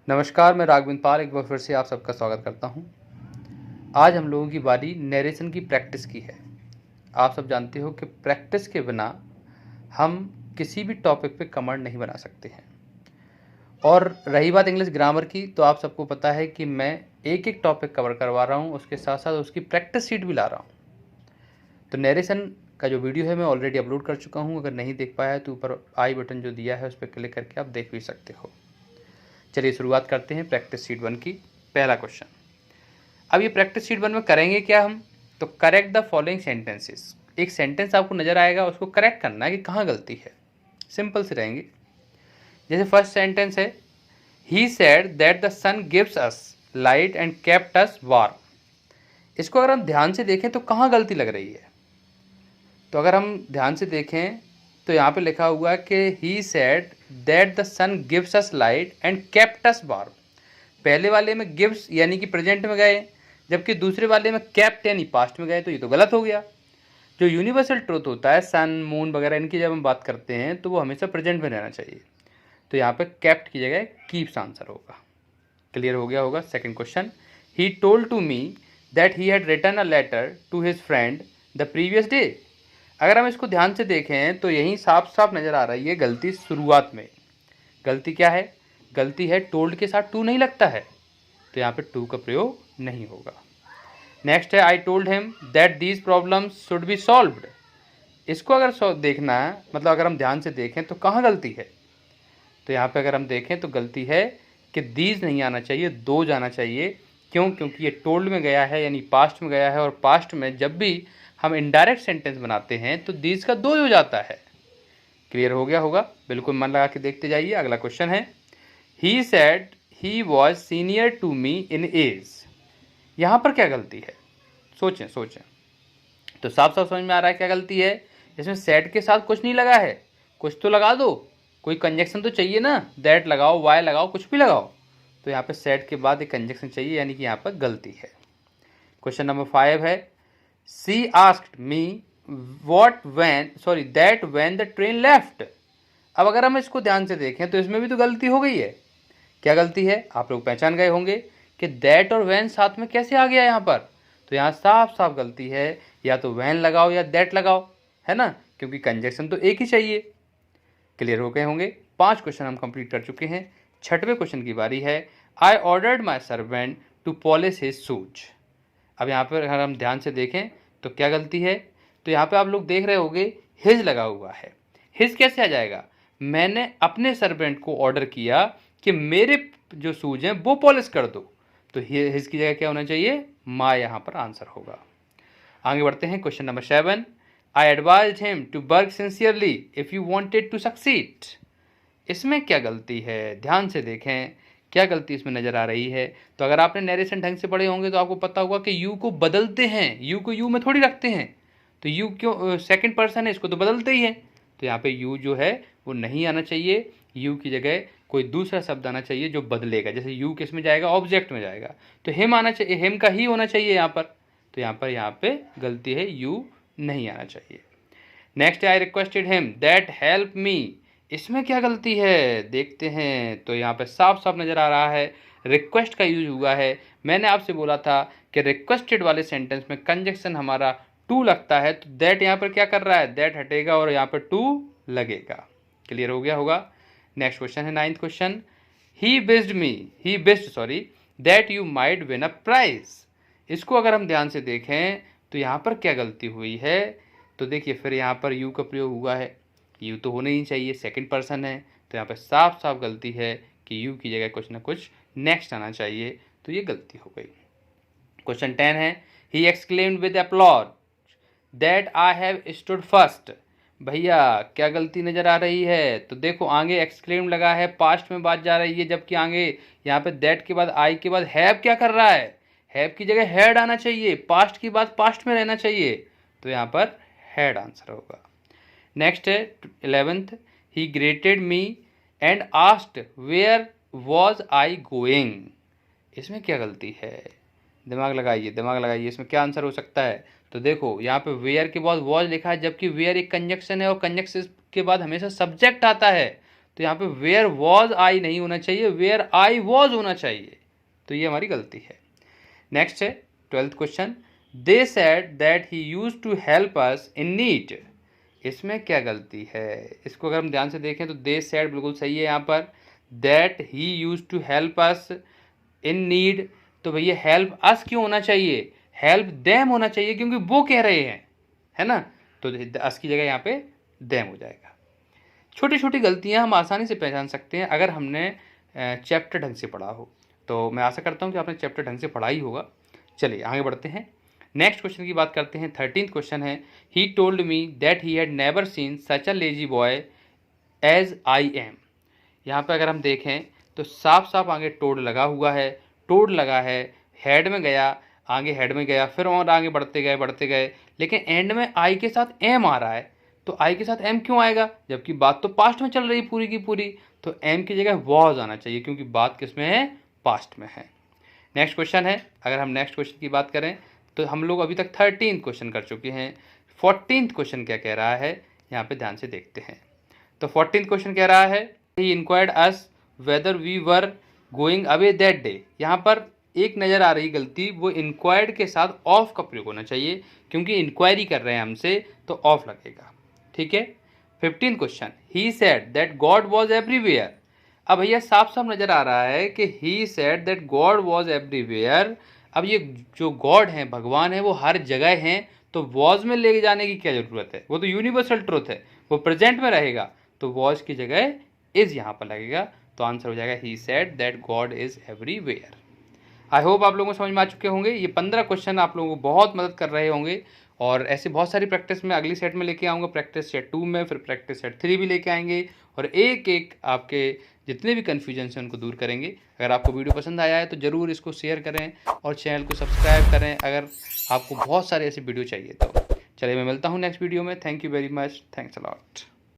नमस्कार, मैं राघवेंद्र पाल एक बार फिर से आप सबका स्वागत करता हूं। आज हम लोगों की बारी नरेशन की प्रैक्टिस की है। आप सब जानते हो कि प्रैक्टिस के बिना हम किसी भी टॉपिक पे कमेंट नहीं बना सकते हैं। और रही बात इंग्लिश ग्रामर की, तो आप सबको पता है कि मैं एक एक टॉपिक कवर करवा रहा हूं, उसके साथ साथ उसकी प्रैक्टिस शीट भी ला रहा हूं। तो नरेशन का जो वीडियो है मैं ऑलरेडी अपलोड कर चुका हूँ। अगर नहीं देख पाया तो ऊपर आई बटन जो दिया है उस पर क्लिक करके आप देख भी सकते हो। चलिए शुरुआत करते हैं प्रैक्टिस शीट 1 की। पहला क्वेश्चन। अब ये प्रैक्टिस शीट 1 में करेंगे क्या हम, तो करेक्ट द फॉलोइंग सेंटेंसेस। एक सेंटेंस आपको नजर आएगा, उसको करेक्ट करना है कि कहाँ गलती है। सिंपल से रहेंगे। जैसे फर्स्ट सेंटेंस है, he said that the sun gives us light and kept us warm. इसको अगर हम ध्यान से देखें तो कहाँ गलती लग रही है। तो अगर हम ध्यान से देखें तो यहाँ पे लिखा हुआ है कि he said that the sun gives us light and kept us warm. पहले वाले में गिव्स यानी कि प्रेजेंट में गए, जबकि दूसरे वाले में केप्ट यानी पास्ट में गए, तो ये तो गलत हो गया। जो यूनिवर्सल ट्रूथ होता है, सन मून वगैरह इनकी जब हम बात करते हैं तो वो हमेशा प्रेजेंट में रहना चाहिए। तो यहाँ पे केप्ट की जगह कीप्स आंसर होगा। क्लियर हो गया होगा। Second question, he told to me that he had written a letter to his friend the previous day. अगर हम इसको ध्यान से देखें तो यही साफ साफ नजर आ रही है गलती शुरुआत में। गलती क्या है? गलती है टोल्ड के साथ टू नहीं लगता है, तो यहाँ पे टू का प्रयोग नहीं होगा। नेक्स्ट है, I told him that these problems should be solved. इसको अगर देखना है, मतलब अगर हम ध्यान से देखें तो कहाँ गलती है, तो यहाँ पे अगर हम देखें तो गलती है कि दीज नहीं आना चाहिए, दो जाना चाहिए। क्यों? क्योंकि ये टोल्ड में गया है यानी पास्ट में गया है, और पास्ट में जब भी हम इनडायरेक्ट सेंटेंस बनाते हैं तो दीज का दो हो जाता है। क्लियर हो गया होगा। बिल्कुल मन लगा के देखते जाइए। अगला क्वेश्चन है, he said he was senior to me in age. यहाँ पर क्या गलती है? सोचें सोचें। तो साफ साफ समझ में आ रहा है क्या गलती है। इसमें सेड के साथ कुछ नहीं लगा है, कुछ तो लगा दो, कोई कंजक्शन तो चाहिए ना। दैट लगाओ, वाई लगाओ, कुछ भी लगाओ। तो यहाँ पे सेड के बाद एक कंजक्शन चाहिए, यानी कि यहाँ पर गलती है। क्वेश्चन नंबर 5 है, she asked me that when the train left. अब अगर हम इसको ध्यान से देखें तो इसमें भी तो गलती हो गई है। क्या गलती है? आप लोग पहचान गए होंगे कि दैट और वैन साथ में कैसे आ गया यहाँ पर। तो यहाँ साफ साफ गलती है, या तो वैन लगाओ या दैट लगाओ, है ना, क्योंकि कंजक्शन तो एक ही चाहिए। क्लियर हो गए होंगे। 5 क्वेश्चन हम कंप्लीट कर चुके हैं। छठवें क्वेश्चन की बारी है, I ordered my servant to polish his shoes. अब यहाँ पर अगर हम ध्यान से देखें तो क्या गलती है, तो यहाँ पे आप लोग देख रहे होंगे हिज लगा हुआ है। हिज कैसे आ जाएगा? मैंने अपने सर्वेंट को ऑर्डर किया कि मेरे जो शूज हैं वो पॉलिश कर दो, तो हिज की जगह क्या होना चाहिए? माँ यहाँ पर आंसर होगा। आगे बढ़ते हैं। Question number 7, I advise him to work sincerely if you wanted to succeed. इसमें क्या गलती है? ध्यान से देखें क्या गलती इसमें नजर आ रही है। तो अगर आपने नरेशन ढंग से पढ़े होंगे तो आपको पता होगा कि यू को बदलते हैं, यू को यू में थोड़ी रखते हैं। तो यू क्यों सेकंड पर्सन है, इसको तो बदलते ही है। तो यहाँ पे यू जो है वो नहीं आना चाहिए, यू की जगह कोई दूसरा शब्द आना चाहिए जो बदलेगा। जैसे यू किस में जाएगा? ऑब्जेक्ट में जाएगा, तो हिम आना चाहिए, हिम का ही होना चाहिए यहाँ पर। तो यहाँ पे गलती है, यू नहीं आना चाहिए। Next, I requested him that help me. इसमें क्या गलती है देखते हैं। तो यहाँ पे साफ साफ नजर आ रहा है रिक्वेस्ट का यूज हुआ है। मैंने आपसे बोला था कि रिक्वेस्टेड वाले सेंटेंस में कंजक्शन हमारा टू लगता है, तो दैट यहाँ पर क्या कर रहा है? दैट हटेगा और यहाँ पर टू लगेगा। क्लियर हो गया होगा। नेक्स्ट क्वेश्चन है 9th question, he wished that you might win a prize. इसको अगर हम ध्यान से देखें तो यहाँ पर क्या गलती हुई है, तो देखिए फिर यहाँ पर यू का प्रयोग हुआ है। यू तो होना ही चाहिए, सेकंड पर्सन है, तो यहाँ पर साफ साफ गलती है कि यू की जगह कुछ ना कुछ नेक्स्ट आना चाहिए, तो ये गलती हो गई। क्वेश्चन 10 है, he exclaimed with applause that I have stood first. भैया क्या गलती नजर आ रही है? तो देखो आगे एक्सक्लेम लगा है, पास्ट में बात जा रही है, जबकि आगे यहाँ पे दैट के बाद आई के बाद हैव क्या कर रहा है? हैव की जगह हैड आना चाहिए, पास्ट की बात पास्ट में रहना चाहिए, तो यहाँ पर हैड आंसर होगा। नेक्स्ट है 11th, he greeted me and asked where was I going. इसमें क्या गलती है? दिमाग लगाइए, इसमें क्या आंसर हो सकता है। तो देखो यहाँ पे वेयर के बाद वॉज लिखा है, जबकि वेयर एक कंजक्शन है और कंजक्शन के बाद हमेशा सब्जेक्ट आता है। तो यहाँ पे वेयर वॉज आई नहीं होना चाहिए, वेयर आई वॉज होना चाहिए। तो ये हमारी गलती है। नेक्स्ट है 12th question, they said that he use to help us in need. इसमें क्या गलती है? इसको अगर हम ध्यान से देखें तो दे सेड बिल्कुल सही है यहाँ पर, that he use to help us in need. तो भैया हेल्प अस क्यों होना चाहिए? हेल्प देम होना चाहिए, क्योंकि वो कह रहे हैं, है ना। तो अस की जगह यहाँ पे देम हो जाएगा। छोटी छोटी गलतियाँ हम आसानी से पहचान सकते हैं अगर हमने चैप्टर ढंग से पढ़ा हो। तो मैं आशा करता हूँ कि आपने चैप्टर ढंग से पढ़ा ही होगा। चलिए आगे बढ़ते हैं, नेक्स्ट क्वेश्चन की बात करते हैं। 13th क्वेश्चन है, he told me that he had never seen such a lazy boy as I am. यहाँ पे अगर हम देखें तो साफ साफ आगे टोड लगा हुआ है, टोड लगा है, हेड में गया, आगे हेड में गया, फिर और आगे बढ़ते गए, लेकिन एंड में आई के साथ एम आ रहा है। तो आई के साथ एम क्यों आएगा, जबकि बात तो पास्ट में चल रही पूरी की पूरी। तो एम की जगह वॉज आना चाहिए, क्योंकि बात किस में है? पास्ट में है। नेक्स्ट क्वेश्चन है, अगर हम नेक्स्ट क्वेश्चन की बात करें तो हम लोग अभी तक 13th क्वेश्चन कर चुके हैं। 14th क्वेश्चन क्या कह रहा है, यहाँ पे ध्यान से देखते हैं। तो 14th क्वेश्चन कह रहा है, he enquired us whether we were going away that day. यहाँ पर एक नज़र आ रही गलती, वो इंक्वायर्ड के साथ ऑफ का प्रयोग होना चाहिए, क्योंकि इंक्वायरी कर रहे हैं हमसे, तो ऑफ लगेगा। ठीक है। 15th question, he said that God was everywhere. अब भैया साफ साफ नजर आ रहा है कि he said that God was everywhere. अब ये जो गॉड हैं, भगवान है, वो हर जगह हैं, तो वॉज में ले जाने की क्या जरूरत है? वो तो यूनिवर्सल ट्रुथ है, वो प्रेजेंट में रहेगा, तो वॉज की जगह इज यहाँ पर लगेगा। तो आंसर हो जाएगा ही said that God is everywhere. I hope आप लोगों को समझ में आ चुके होंगे। ये 15 क्वेश्चन आप लोगों को बहुत मदद कर रहे होंगे, और ऐसे बहुत सारी प्रैक्टिस मैं अगली सेट में लेके आऊँगा, प्रैक्टिस सेट 2 में, फिर प्रैक्टिस सेट 3 भी लेके आएंगे, और एक एक आपके जितने भी कन्फ्यूजन हैं उनको दूर करेंगे। अगर आपको वीडियो पसंद आया है तो ज़रूर इसको शेयर करें और चैनल को सब्सक्राइब करें, अगर आपको बहुत सारे ऐसे वीडियो चाहिए तो। चलिए मैं मिलता हूँ नेक्स्ट वीडियो में। Thank you very much, thanks a lot.